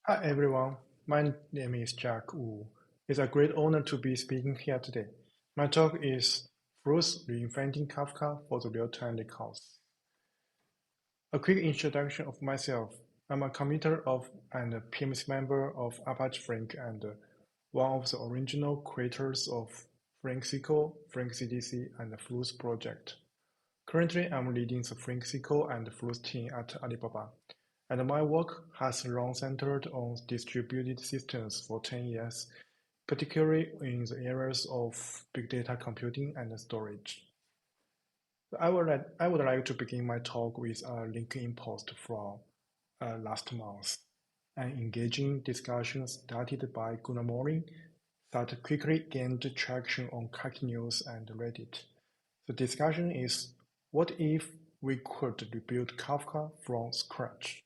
Hi everyone, my name is Jack Wu. It's a great honor to be speaking here today. My talk is Fluss Reinventing Kafka for the Real-Time Lakehouse. A quick introduction of myself. I'm a committer of and a PMC member of Apache Flink and one of the original creators of Flink SQL, Flink CDC, and the Fluss project. Currently, I'm leading the Flink SQL and Fluss team at Alibaba, and my work has long centered on distributed systems for 10 years, particularly in the areas of big data computing and storage. I would like to begin my talk with a LinkedIn post from last month, an engaging discussion started by Gunnar Morin that quickly gained traction on Kaki News and Reddit. The discussion is, what if we could rebuild Kafka from scratch?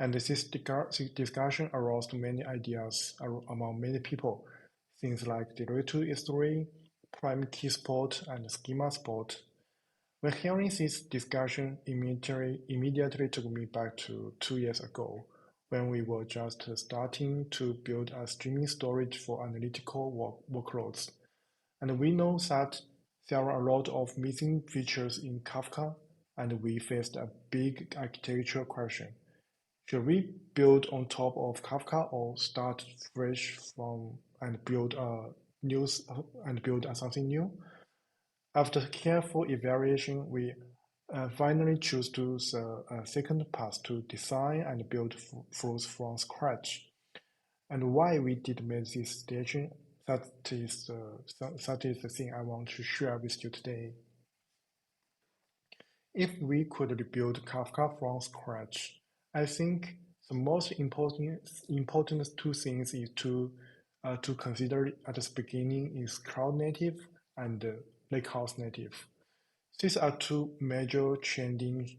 And this discussion aroused many ideas among many people, things like directory history, prime key spot, and schema spot. When hearing this discussion, immediately took me back to 2 years ago, when we were just starting to build a streaming storage for analytical workloads. And we know that there are a lot of missing features in Kafka, and we faced a big architectural question. Should we build on top of Kafka or start fresh from and build something new? After careful evaluation, we finally choose to the second path to design and build flows from scratch. And why we did make this decision, that is the thing I want to share with you today. If we could rebuild Kafka from scratch, I think the most important two things is to consider at the beginning is cloud native and lakehouse native. These are two major trends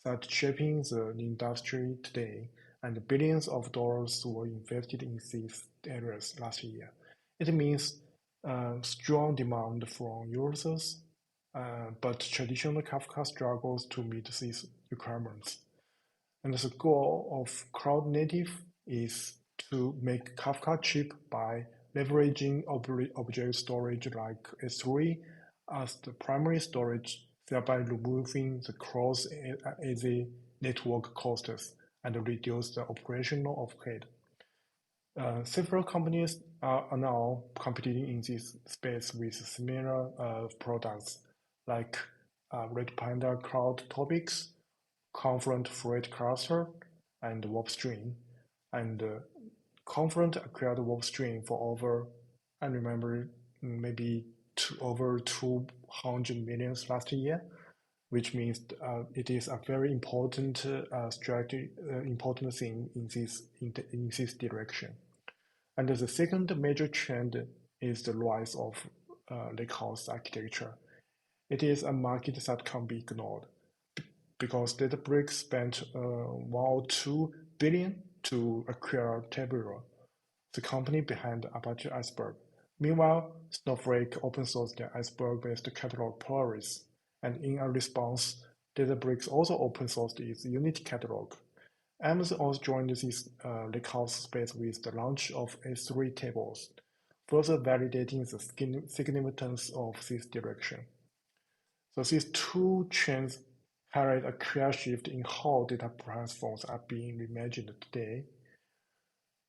that shaping the industry today, and billions of dollars were invested in these areas last year. It means strong demand from users, but traditional Kafka struggles to meet these requirements. And the goal of cloud native is to make Kafka cheap by leveraging object storage like S3 as the primary storage, thereby removing the cross-AZ network costs and reduce the operational overhead. Several companies are now competing in this space with similar products like Red Panda Cloud Topics, Confluent Freight Cluster, and WarpStream. And Confluent acquired WarpStream for over, I remember, maybe over 200 million last year, which means it is a very important strategy, important thing in this direction. And the second major trend is the rise of lakehouse architecture. It is a market that can't be ignored because Databricks spent 1 or 2 billion to acquire Tabula, the company behind Apache Iceberg. Meanwhile, Snowflake open sourced their Iceberg-based catalog Polaris, and in a response, Databricks also open sourced its Unity catalog. Amazon also joined this lakehouse space with the launch of S3 tables, further validating the significance of this direction. So these two trends highlight a clear shift in how data platforms are being reimagined today.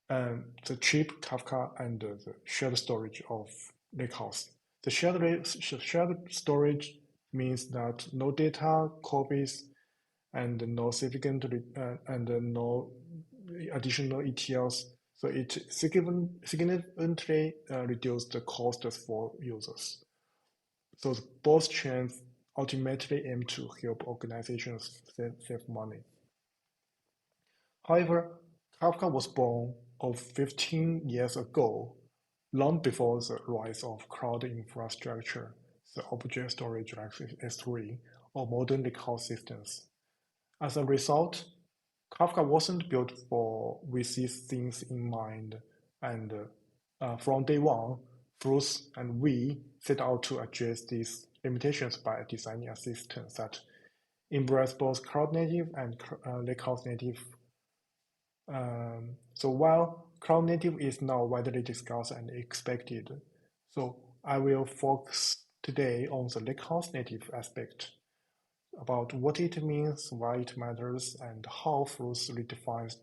The cheap Kafka and the shared storage of Lakehouse. The shared storage means that no data copies and no additional ETLs. So it significantly reduces the costs for users. So both trends ultimately aim to help organizations save money. However, Kafka was born of 15 years ago, long before the rise of cloud infrastructure, the object storage like S3, or modern lakehouse systems. As a result, Kafka wasn't built with these things in mind, and from day one, Fluss and we set out to address these limitations by designing a system that embraces both cloud native and lakehouse native So while cloud native is now widely discussed and expected, so I will focus today on the Lakehouse native aspect about what it means, why it matters, and how Fluss redefines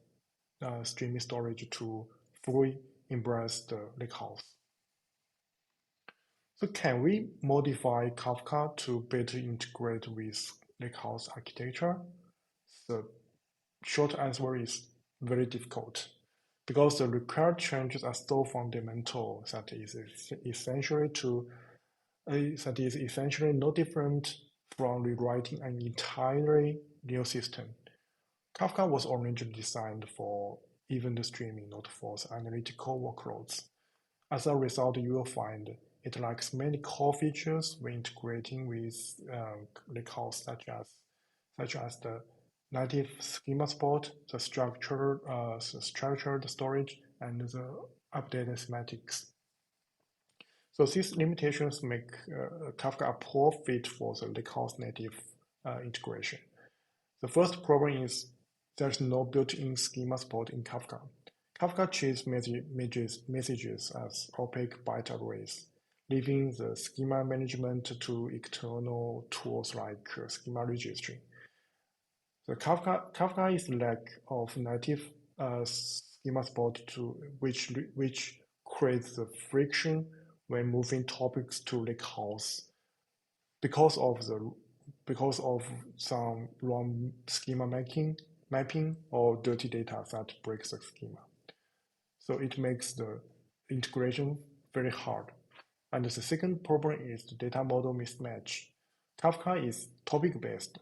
streaming storage to fully embrace the Lakehouse. So can we modify Kafka to better integrate with Lakehouse architecture? The short answer is very difficult because the required changes are so fundamental that is essentially no different from rewriting an entirely new system. Kafka was originally designed for event streaming, not for analytical workloads. As a result, you will find it lacks many core features when integrating with Lakehouse, such as the native schema support, the structured storage, and the updated semantics. So these limitations make Kafka a poor fit for the Lakehouse native integration. The first problem is there's no built-in schema support in Kafka. Kafka treats messages as opaque byte arrays, leaving the schema management to external tools like schema registry. The Kafka is lack of native schema support which creates the friction when moving topics to Lakehouse because of the because of some wrong schema mapping or dirty data that breaks the schema. So it makes the integration very hard. And the second problem is the data model mismatch. Kafka is topic-based.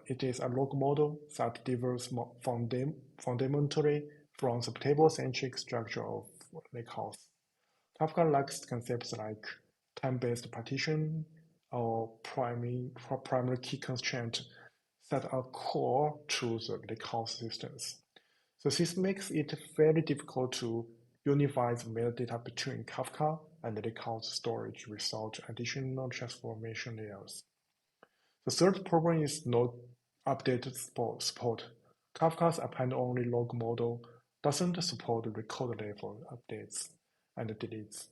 It is a log model that differs fundamentally from the table-centric structure of Lakehouse. Kafka lacks concepts like time-based partition or primary key constraint that are core to the Lakehouse systems. So this makes it very difficult to unify the metadata between Kafka and the Lakehouse storage without additional transformation layers. The third problem is not updated support. Kafka's append-only log model doesn't support record-level updates and deletes,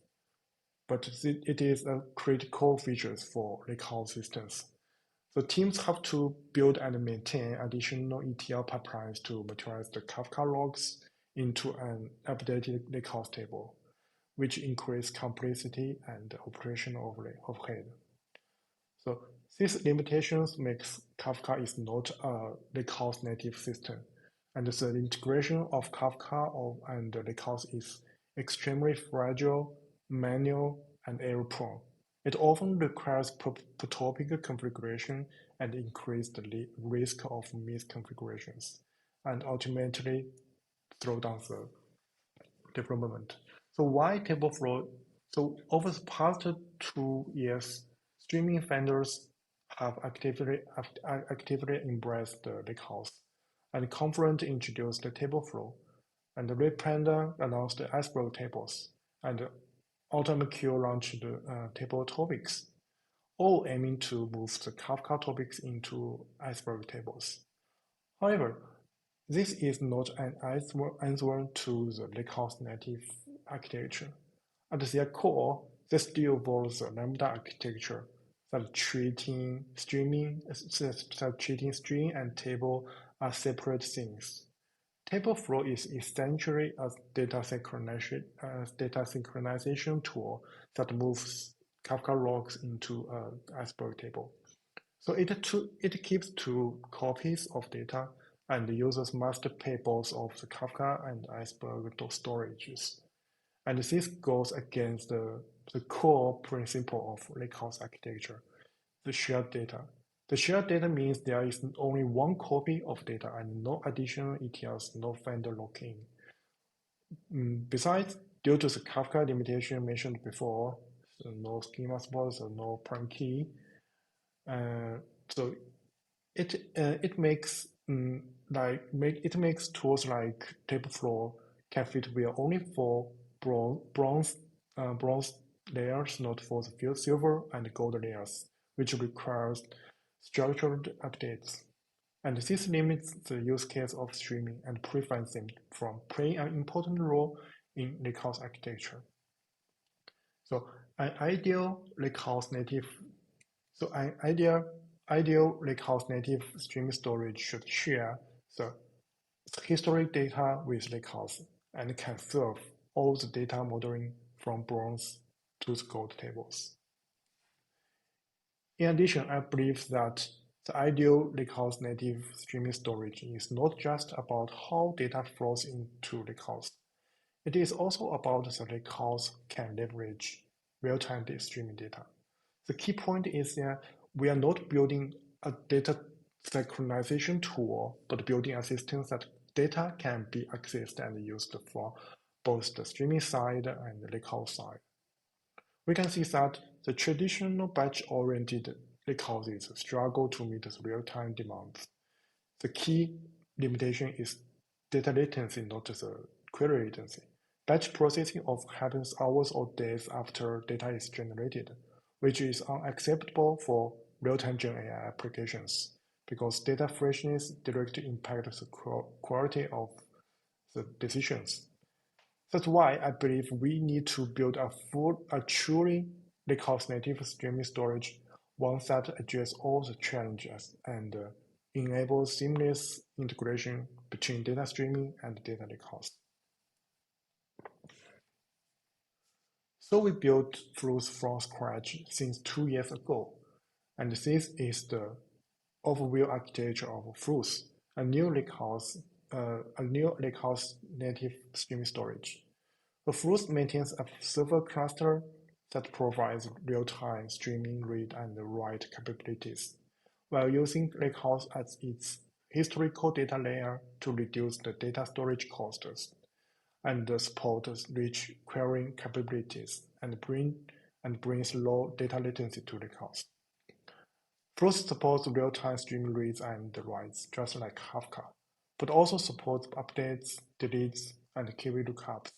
but it is a critical feature for Lakehouse systems. The teams have to build and maintain additional ETL pipelines to materialize the Kafka logs into an updated Lakehouse table, which increase complexity and operational overhead. So these limitations makes Kafka is not a Lakehouse native system, and the integration of Kafka and Lakehouse is extremely fragile, manual, and error-prone. It often requires topic configuration and increased the risk of misconfigurations, and ultimately slow down the development. So why TableFlow? So over the past 2 years, streaming vendors have actively embraced the Lakehouse, and Confluent introduced the TableFlow, and Redpanda announced the Iceberg tables, and AutoMQ launched the table topics, all aiming to move the Kafka topics into Iceberg tables. However, this is not an answer to the Lakehouse native architecture. At their core, they still follow the Lambda architecture that treating stream and table as separate things. TableFlow is essentially a data synchronization tool that moves Kafka logs into an Iceberg table. So it keeps two copies of data, and the users must pay both of the Kafka and Iceberg storages. And this goes against the core principle of Lakehouse architecture, the shared data. The shared data means there is only one copy of data and no additional ETLs, no vendor lock-in. Besides, due to the Kafka limitation mentioned before, so no schema support, so no prime key, so it makes tools like TableFlow can fit well only for bronze layers, not for the silver and gold layers, which requires structured updates. and this limits the use case of streaming and prevents them from playing an important role in Lakehouse architecture. So an ideal Lakehouse native, so an ideal Lakehouse native streaming storage should share the historic data with Lakehouse and can serve all the data modeling from bronze to the gold tables. In addition, I believe that the ideal Lakehouse native streaming storage is not just about how data flows into Lakehouse. It is also about the Lakehouse can leverage real-time streaming data. The key point is that we are not building a data synchronization tool, but building a system that data can be accessed and used for both the streaming side and the Lakehouse side. We can see that the traditional batch-oriented lakehouses struggle to meet the real-time demands. The key limitation is data latency, not the query latency. Batch processing often happens hours or days after data is generated, which is unacceptable for real-time Gen AI applications because data freshness directly impacts the quality of the decisions. That's why I believe we need to build a truly Lakehouse native streaming storage, one that addresses all the challenges and enables seamless integration between data streaming and data lakehouse. So we built Fluss from scratch since 2 years ago, and this is the overview architecture of Fluss, a new Lakehouse native streaming storage. The Fluss maintains a server cluster that provides real-time streaming, read, and write capabilities, while using Lakehouse as its historical data layer to reduce the data storage costs and support rich querying capabilities and brings low data latency to Lakehouse. Fluss supports real-time streaming reads and writes, just like Kafka, but also supports updates, deletes, and query lookups.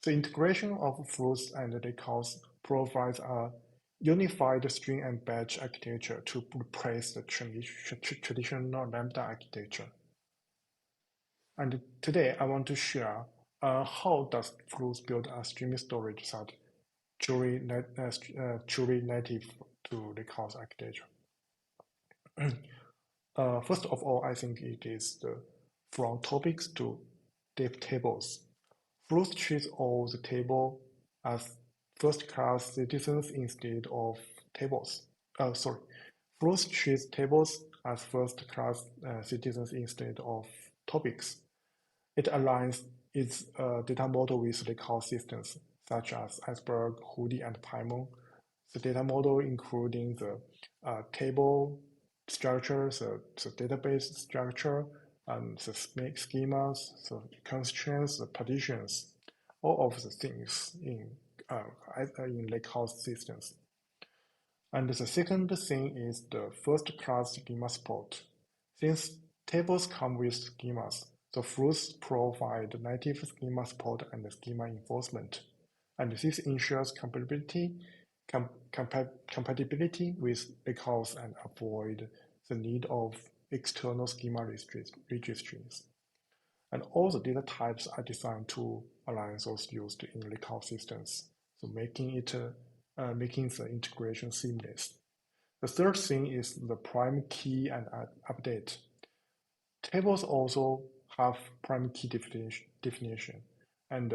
The integration of Fluss and Lakehouse provides a unified string and batch architecture to replace the traditional Lambda architecture. And today I want to share how does Fluss build a streaming storage that truly native to Lakehouse architecture. First of all, I think it is from topics to tables. Fluss treats all the table as first-class citizens instead of tables. Fluss treats tables as first-class citizens instead of topics. It aligns its data model with Lakehouse systems such as Iceberg, Hoodie, and Pymon. The data model including the table structure, the database structure, and the schemas, the constraints, the partitions, all of the things in Lakehouse systems. And the second thing is the first-class schema support. Since tables come with schemas, the Fluss provide native schema support and schema enforcement, and this ensures compatibility with Lakehouse and avoid the need of external schema registries. And all the data types are designed to align those used in Lakehouse systems, so making the integration seamless. The third thing is the prime key and update. Tables also have prime key definition, and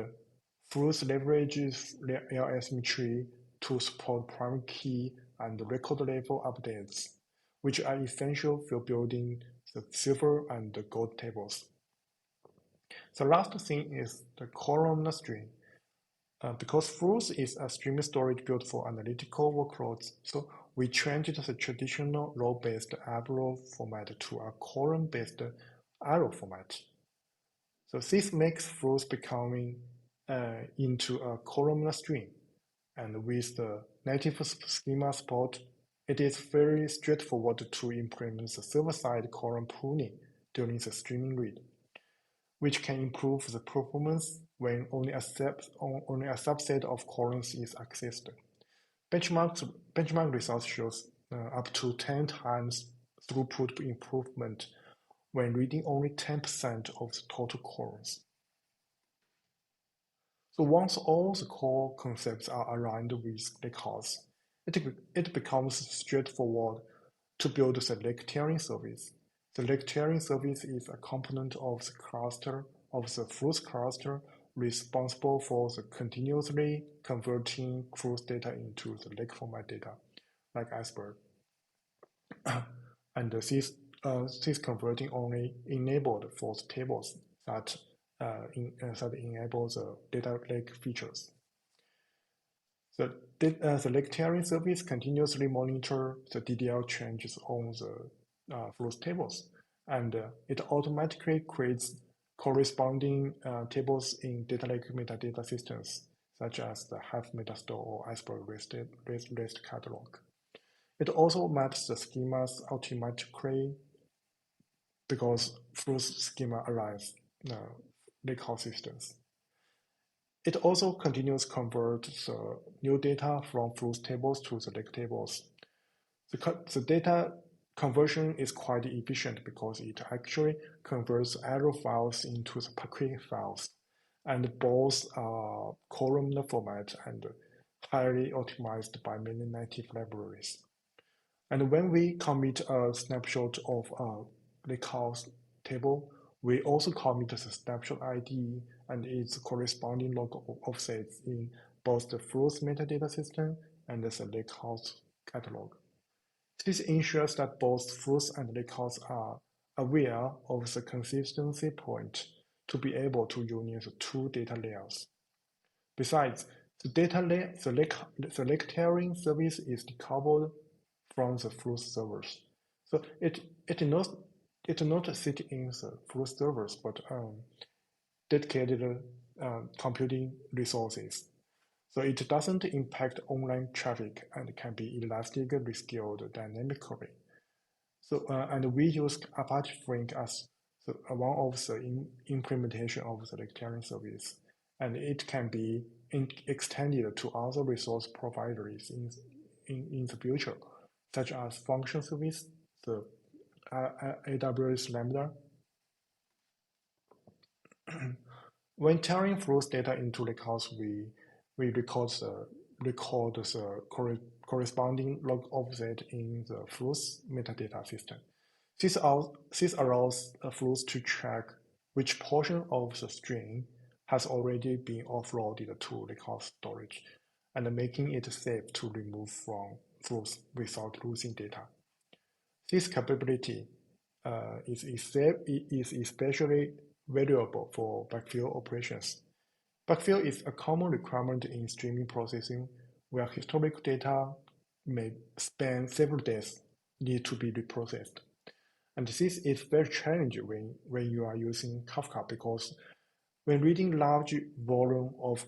Fluss leverages LSM tree to support prime key and record level updates, which are essential for building the silver and the gold tables. The last thing is the columnar string. Because Fluss is a streaming storage built for analytical workloads, so we changed the traditional row-based arrow format to a column-based arrow format. So this makes Fluss becoming into a columnar string. And with the native schema support, it is very straightforward to implement the server-side column pruning during the streaming read, which can improve the performance when only a subset of columns is accessed. Benchmark results shows up to 10 times throughput improvement when reading only 10% of the total calls. So once all the core concepts are aligned with Lakehouse, it becomes straightforward to build the lake tiering service. The lake tiering service is a component of the cluster of the Fluss cluster responsible for the continuously converting Fluss data into the lake format data, like iceberg. And this converting only enabled for the tables that enable the data lake features. The lake tiering service continuously monitor the DDL changes on the Fluss tables, and it automatically creates corresponding tables in data lake metadata systems, such as the Hive metastore or iceberg list catalog. It also maps the schemas automatically because Fluss schema aligns lakehouse systems. It also continues convert the new data from Fluss tables to the lake tables. The data conversion is quite efficient because it actually converts arrow files into the paquet files, and both are columnar format and highly optimized by many native libraries. And when we commit a snapshot of a lakehouse table, we also commit the snapshot ID and its corresponding log offsets in both the Fluss metadata system and the Lakehouse catalog. This ensures that both Fluss and Lakehouse are aware of the consistency point to be able to union the two data layers. Besides, the lake tiering service is decoupled from the Fluss servers. So it not sit in the Fluss servers, but dedicated computing resources. So it doesn't impact online traffic and can be elastically scaled dynamically. So and we use Apache Flink as one of the implementation of the lake tiering service, and it can be extended to other resource providers in the future, such as function service, the AWS Lambda. When tiering Fluss data into Lakehouse, we record the corresponding log offset in the Fluss metadata system. This allows Fluss to track which portion of the string has already been offloaded to Lakehouse storage, and making it safe to remove from Fluss without losing data. This capability is especially valuable for backfill operations. Backfill is a common requirement in streaming processing where historical data may span several days need to be reprocessed. And this is very challenging when you are using Kafka because when reading large volume of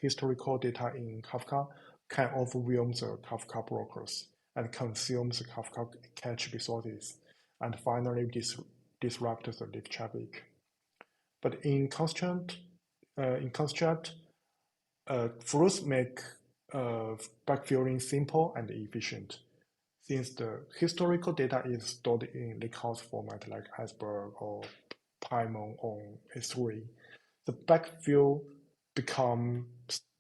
historical data in Kafka can overwhelm the Kafka brokers and consume the Kafka cache resources and finally disrupt the live traffic. But in construct, Fluss make backfilling simple and efficient. Since the historical data is stored in Lakehouse format like iceberg or Pymon on S3, the backfill becomes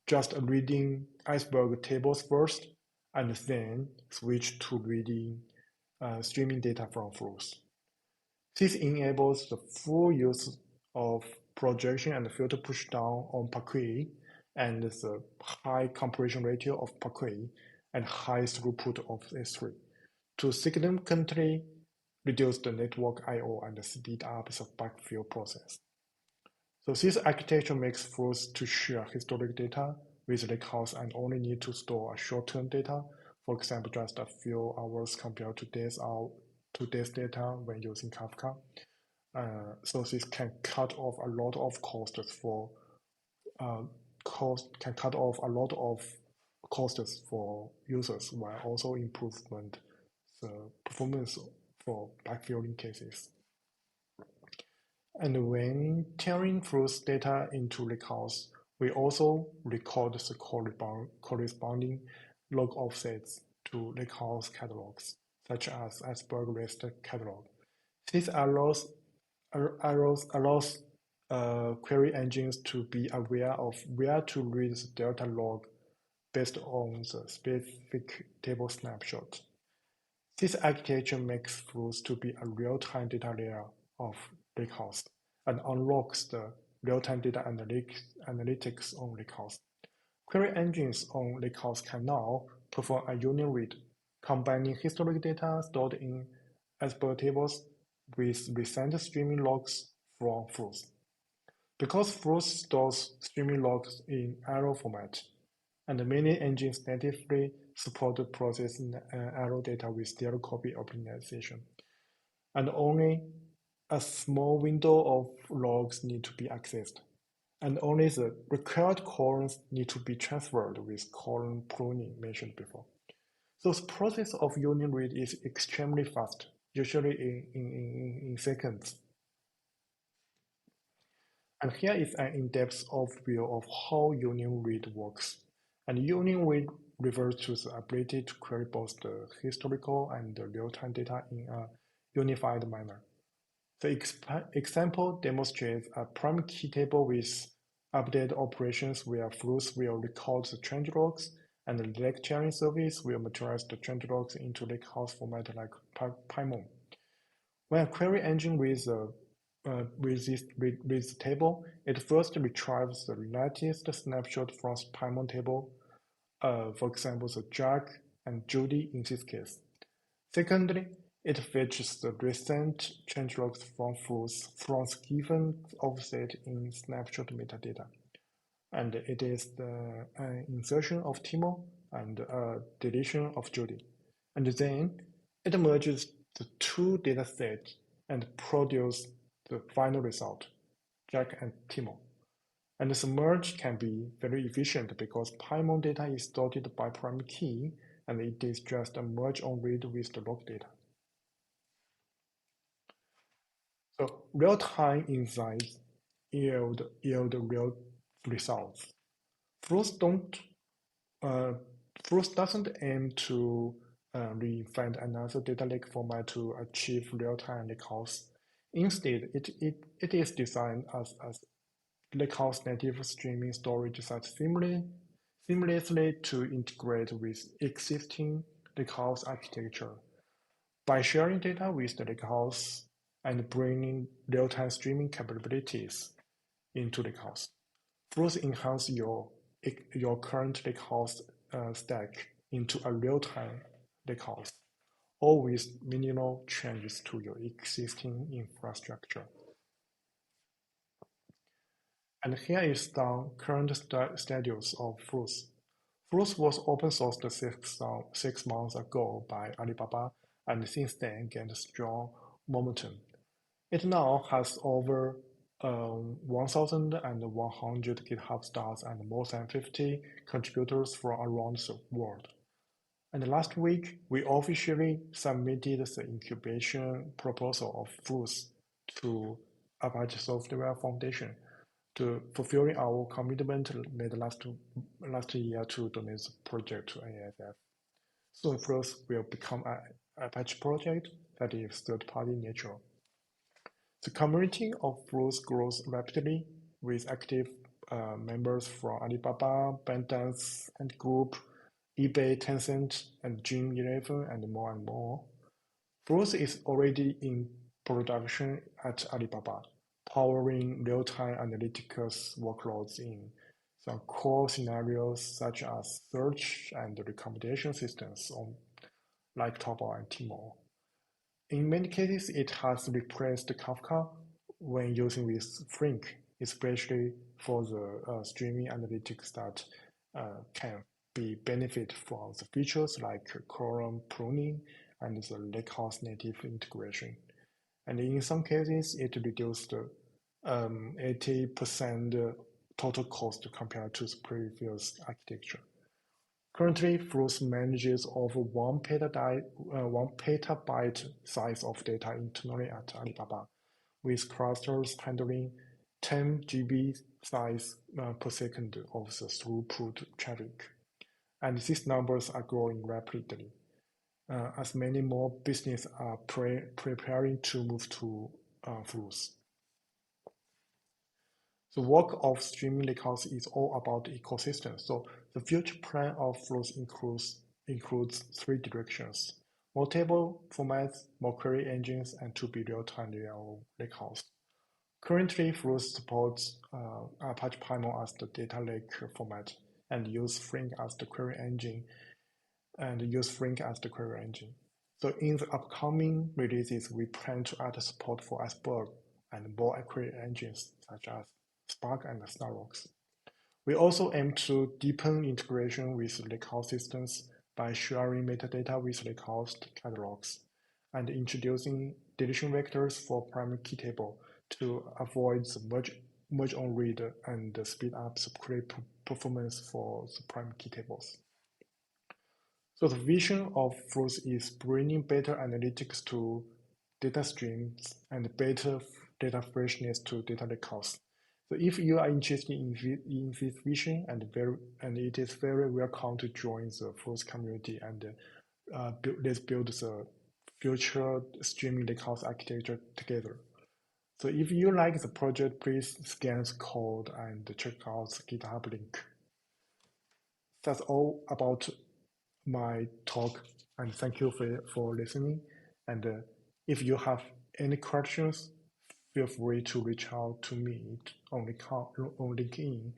just reading iceberg tables first and then switch to reading streaming data from Fluss. This enables the full use of projection and filter pushdown on paquet and the high compression ratio of paquet and high throughput of S3 to significantly reduce the network I/O and speed up the backfill process. So this architecture makes Fluss to share historic data with Lakehouse and only need to store a short-term data, for example, just a few hours compared to days data when using Kafka. So this can cut off a lot of costs for users while also improvement the performance for backfilling cases. And when tiering Fluss data into Lakehouse, we also record the corresponding log offsets to Lakehouse catalogs, such as Iceberg List Catalog. This allows query engines to be aware of where to read the delta log based on the specific table snapshot. This architecture makes Fluss to be a real-time data layer of Lakehouse and unlocks the real-time data analytics on Lakehouse. Query engines on Lakehouse can now perform a union read, combining historic data stored in Iceberg tables with recent streaming logs from Fluss. Because Fluss stores streaming logs in arrow format, and many engines natively support processing arrow data with zero copy optimization, and only a small window of logs need to be accessed, and only the required columns need to be transferred with column pruning mentioned before. So the process of union read is extremely fast, usually in seconds. And here is an in-depth overview of how union read works. And union read refers to the ability to query both the historical and the real-time data in a unified manner. The example demonstrates a primary key table with update operations where Fluss will record the change logs, and the lake sharing service will materialize the change logs into Lakehouse format like Pymon. When a query engine reads this table, it first retrieves the latest snapshot from the Pymon table, for example, the Jack and Judy in this case. Secondly, it fetches the recent changelogs from Fluss from the given offset in snapshot metadata. And it is the insertion of Timo and deletion of Judy. And then it merges the two datasets and produces the final result, Jack and Timo. And the merge can be very efficient because Pymon data is sorted by primary key, and it is just a merge on read with the log data. So real-time insights yield real results. Fluss doesn't aim to reinvent another data lake format to achieve real-time lakehouse. Instead, it is designed as Lakehouse-native streaming storage that seamlessly to integrate with existing Lakehouse architecture. By sharing data with the Lakehouse and bringing real-time streaming capabilities into Lakehouse, Fluss enhance your current Lakehouse stack into a real-time Lakehouse, all with minimal changes to your existing infrastructure. And here is the current status of Fluss. Fluss was open sourced 6 months ago by Alibaba, and since then gained strong momentum. It now has over 1,100 GitHub stars and more than 50 contributors from around the world. And last week, we officially submitted the incubation proposal of Fluss to Apache Software Foundation, to fulfilling our commitment made last year to donate the project to ASF. So Fluss will become an Apache project that is third-party nature. The community of Fluss grows rapidly with active members from Alibaba, ByteDance and Group, eBay, Tencent, and Dream11, and more. Fluss is already in production at Alibaba, powering real-time analytics workloads in some core scenarios such as search and recommendation systems on like Taobao and Tmall. In many cases, it has replaced Kafka when using with Flink, especially for the streaming analytics that can be benefit from the features like column pruning and the Lakehouse-native integration. And in some cases, it reduced 80% total cost compared to the previous architecture. Currently, Fluss manages over 1 petabyte size of data internally at Alibaba, with clusters handling 10 GB size per second of the throughput traffic. And these numbers are growing rapidly. as many more businesses are preparing to move to Fluss. The work of streaming lakehouse is all about the ecosystem. So the future plan of Fluss includes three directions: more table formats, more query engines, and to be real-time lakehouse. Currently, Fluss supports Apache Pymon as the data lake format and use Flink as the query engine So in the upcoming releases, we plan to add support for Iceberg and more query engines such as Spark and Snarks. We also aim to deepen integration with Lakehouse systems by sharing metadata with Lakehouse catalogs and introducing deletion vectors for primary key table to avoid the merge on read and speed up the query performance for the primary key tables. So the vision of Fluss is bringing better analytics to data streams and better data freshness to data lakehouse. So if you are interested in this vision, and it is very welcome to join the Fluss community and let's build the future streaming lakehouse architecture together. So if you like the project, please scan the code and check out the GitHub link. That's all about my talk, and thank you for listening. And if you have any questions, feel free to reach out to me on LinkedIn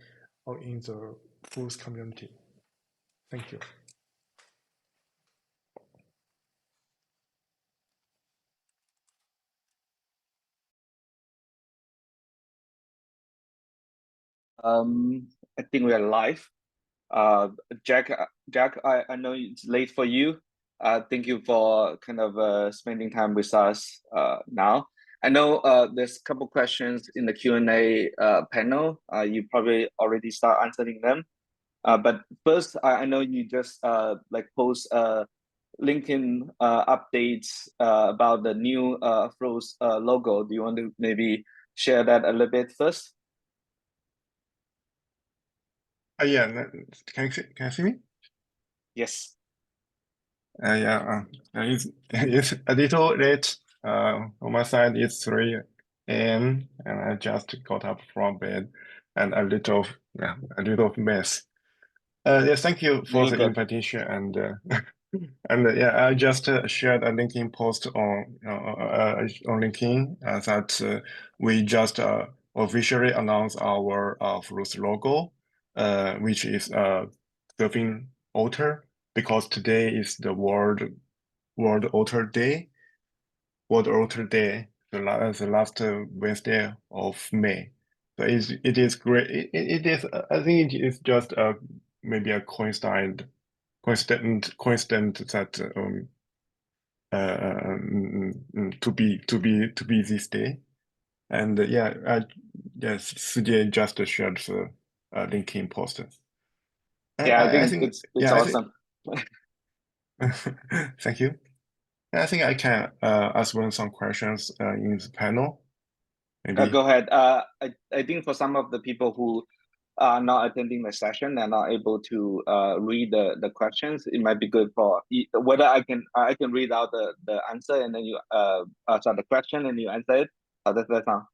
or in the Fluss community. Thank you. I think we are live. Jack, I know it's late for you. Thank you for kind of spending time with us now. I know there's a couple questions in the Q&A panel. You probably already start answering them. But first, I know you just like post LinkedIn updates about the new Fluss logo. Do you want to maybe share that a little bit first? Yeah, can you see me? Yes. Yeah, it's a little late. On my side, it's 3 a.m. and I just got up from bed and a little mess. Yeah, thank you for You're the good. invitation and yeah, I just shared a LinkedIn post on LinkedIn that we just officially announced our Fluss logo, which is surfing otter, because today is the World Otter Day. World Otter Day, the last Wednesday of May. So it is great. It is. I think it is just maybe a coincidence that to be this day. And yeah, yes, CJ just shared the LinkedIn post. Yeah, I I think think it's awesome. Thank you. I think I can ask one some questions in the panel. Maybe. Go ahead. I think for some of the people who are not attending the session and not able to read the questions, it might be good for whether I can read out the answer and then you sorry, the question and you answer it. How does that sound?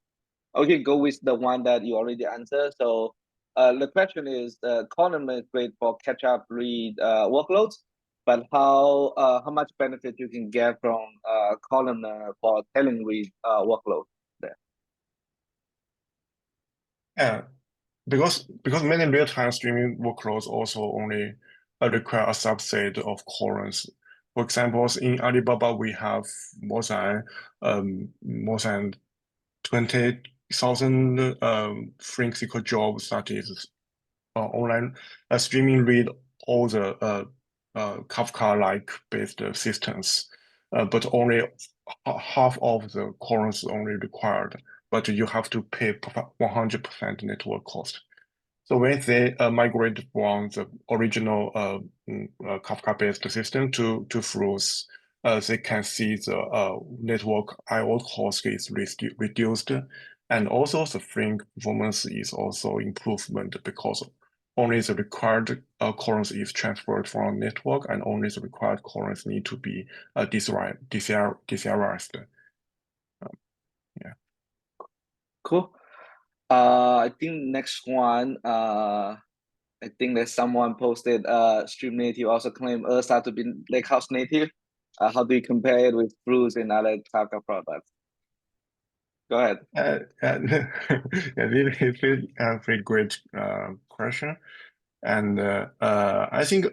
Okay, go with the one that you already answered. So the question is, column is great for catch up read workloads, but how much benefit you can get from columnar for telling read workload there? Yeah, because many real-time streaming workloads also only require a subset of columns. For example, in Alibaba, we have more than 20,000 Flink SQL jobs that is online streaming read all the Kafka-like based systems, but only half of the columns only required, but you have to pay 100% network cost. So when they migrate from the original Kafka-based system to Fluss, they can see the network I/O cost is reduced, and also the Flink performance is also improvement because only the required currents is transferred from network, and only the required currents need to be deserialized. Yeah. Cool. I think next one. I think that someone posted. Stream Native also claimed Ursa to be Lakehouse native. How do you compare it with Fluss and other Kafka products? Go ahead. Yeah, this is a very great question. And I think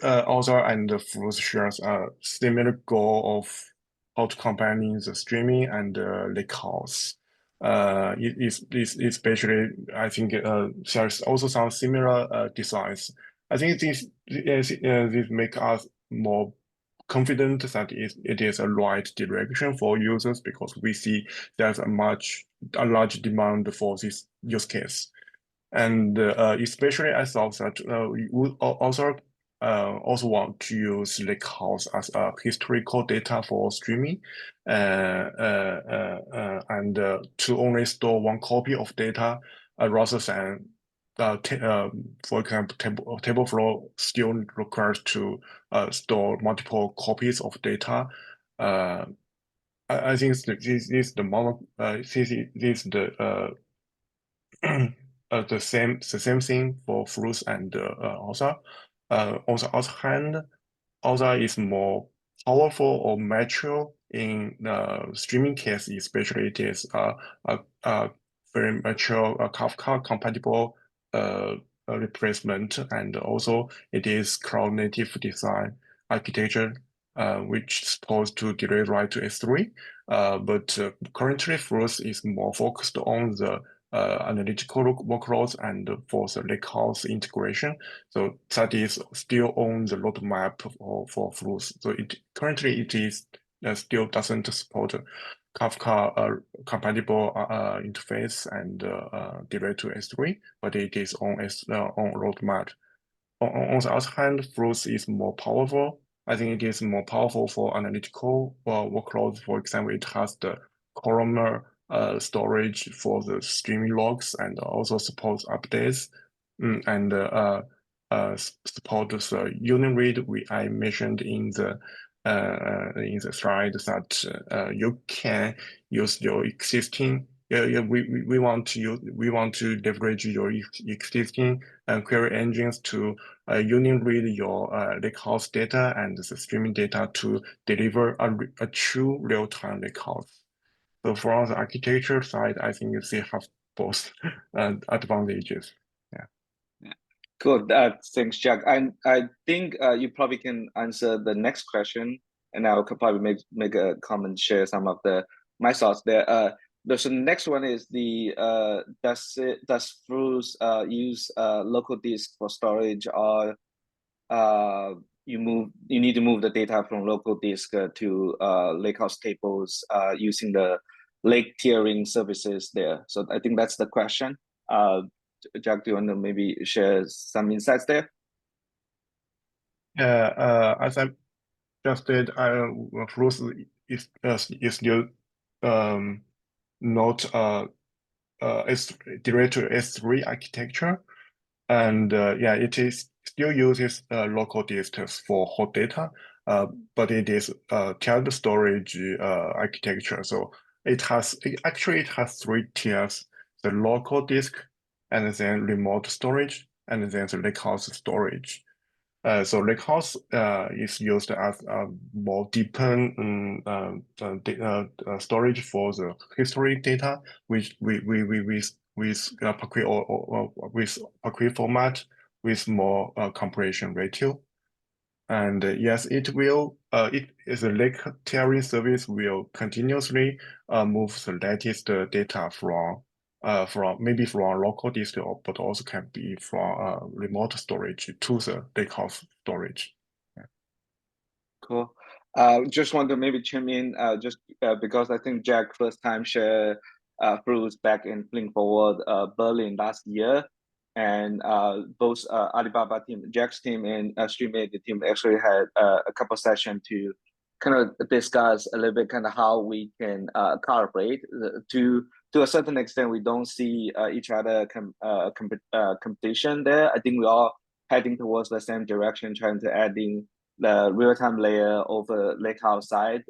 Author and Fluss shares a similar goal of how to combine the streaming and Lakehouse. Especially I think there's also some similar designs. I think this make us more confident that it is a right direction for users, because we see there's a large demand for this use case. And especially I thought that we would also want to use Lakehouse as a historical data for streaming, and to only store one copy of data rather than for example, TableFlow still requires to store multiple copies of data. I think this is the the same thing for Fluss and Author. On the other hand, Author is more powerful or mature in the streaming case, especially it is a very mature Kafka compatible replacement, and also it is cloud native design architecture, which is supposed to direct write to S3. But currently, Fluss is more focused on the analytical workloads and for the Lakehouse integration. So that is still on the roadmap for Fluss. So currently it is still doesn't support Kafka compatible interface and direct to S3, but it is on roadmap. On the other hand, Fluss is more powerful. I think it is more powerful for analytical workloads. For example, it has the columnar storage for the streaming logs, and also supports updates, and supports the union read I mentioned in the slide, that you can use your existing. We want to leverage your existing query engines to union read your lakehouse data and the streaming data to deliver a true real-time lakehouse. So from the architecture side, I think they have both advantages. Yeah. Cool. Thanks, Jack. I think you probably can answer the next question, and I could probably make a comment, share some of my thoughts there. So the next one is does Fluss use local disk for storage, or you need to move the data from local disk to Lakehouse tables using the lake tiering services there? So I think that's the question. Jack, do you want to maybe share some insights there? Yeah, as I just did, Fluss is still not direct to S3 architecture, and yeah, it is still uses local disks for hot data, but it is tiered storage architecture. So it has three tiers: the local disk, and then remote storage, and then the lakehouse storage. So Lakehouse is used as a more deepened storage for the history data, which with Pakui format with more compression ratio. And yes, it will. It is a lake tiering service will continuously move the latest data from maybe from local disk, but also can be from remote storage to the lakehouse storage. Yeah. Cool. Just want to maybe chime in just because I think Jack first time shared Fluss back in Flink Forward Berlin last year, and both Alibaba team, Jack's team, and StreamAid team actually had a couple sessions to kind of discuss a little bit kind of how we can calibrate to to a certain extent, we don't see each other competition there. I think we all heading towards the same direction, trying to add in the real-time layer over Lakehouse side,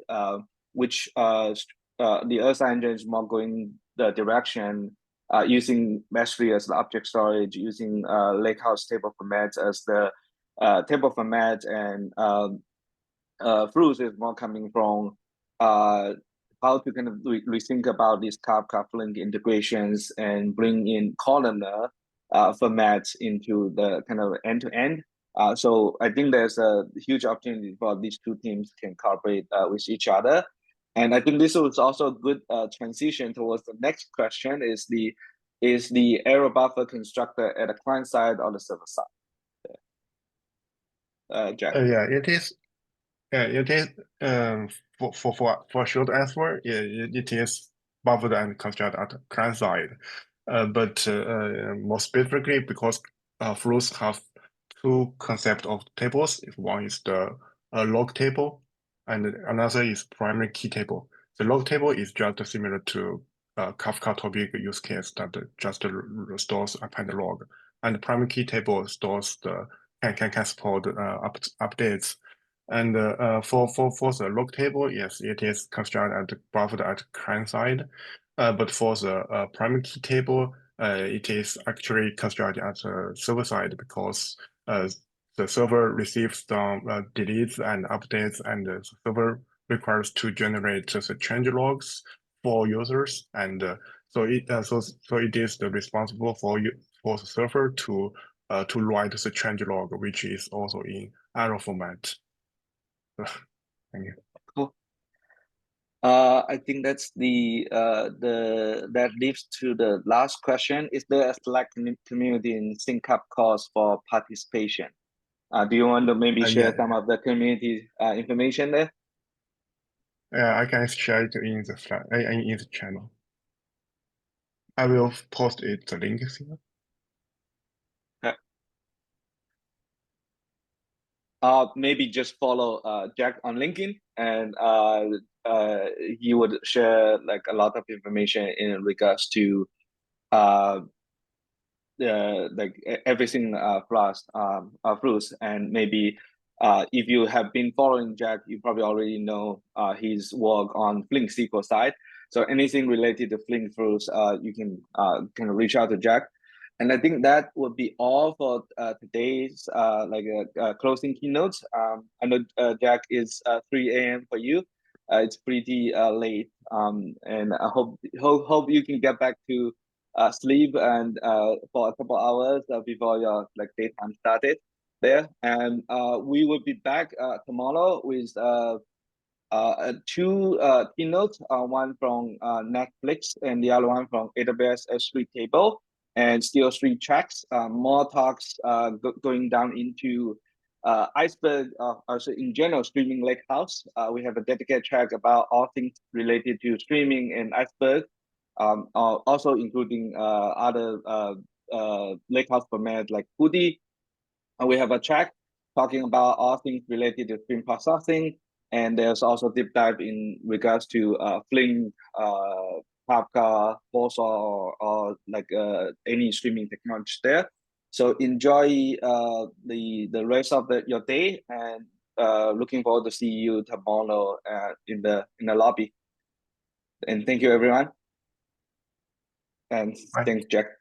which the Earth engine is more going the direction using S3 as the object storage, using Lakehouse table formats as the table format, and Fluss is more coming from how to kind of rethink about these Kafka Flink integrations and bring in columnar formats into the kind of end-to-end. So I think there's a huge opportunity for these two teams can cooperate with each other. And I think this was also a good transition towards the next question: is the error buffer constructor at the client side or the server side? Jack. Yeah, it is. It is. For short answer, it is buffered and constructed at client side. But more specifically, because Fluss have two concept of tables. One is the log table, and another is primary key table. The log table is just similar to Kafka topic use case that just stores append log, and the primary key table stores the can support updates. And for the log table, yes, it is constructed and buffered at client side. But for the primary key table, it is actually constructed at the server side because the server receives some deletes and updates, and the server requires to generate the change logs for users, and so it is responsible for the server to write the change log, which is also in arrow format. Thank you. Cool. I think that's that leads to the last question. Is there a Slack community in sync up calls for participation? Do you want to maybe share some of the community information there? Yeah, I can share it in the Slack, in the channel. I will post it the link here. Maybe just follow Jack on LinkedIn, and he would share like a lot of information in regards to like everything Fluss, and maybe if you have been following Jack, you probably already know his work on Flink SQL side. So anything related to Flink Fluss, you can kind of reach out to Jack. And I think that would be all for today's closing keynotes. I know Jack is 3 a.m. for you. It's pretty late, and I hope you can get back to sleep and for a couple hours before your daytime started there. And we will be back tomorrow with two keynotes, one from Netflix and the other one from AWS S3 table, and still 3 tracks, more talks going down into Iceberg, also in general, streaming Lakehouse. We have a dedicated track about all things related to streaming in Iceberg, also including other Lakehouse format like Hoodie. We have a track talking about all things related to stream processing, and there's also deep dive in regards to Flink, Kafka, Pulsar, or any streaming technology there. So enjoy the rest of your day, and looking forward to see you tomorrow in the lobby. And thank you, everyone. And thanks, Jack.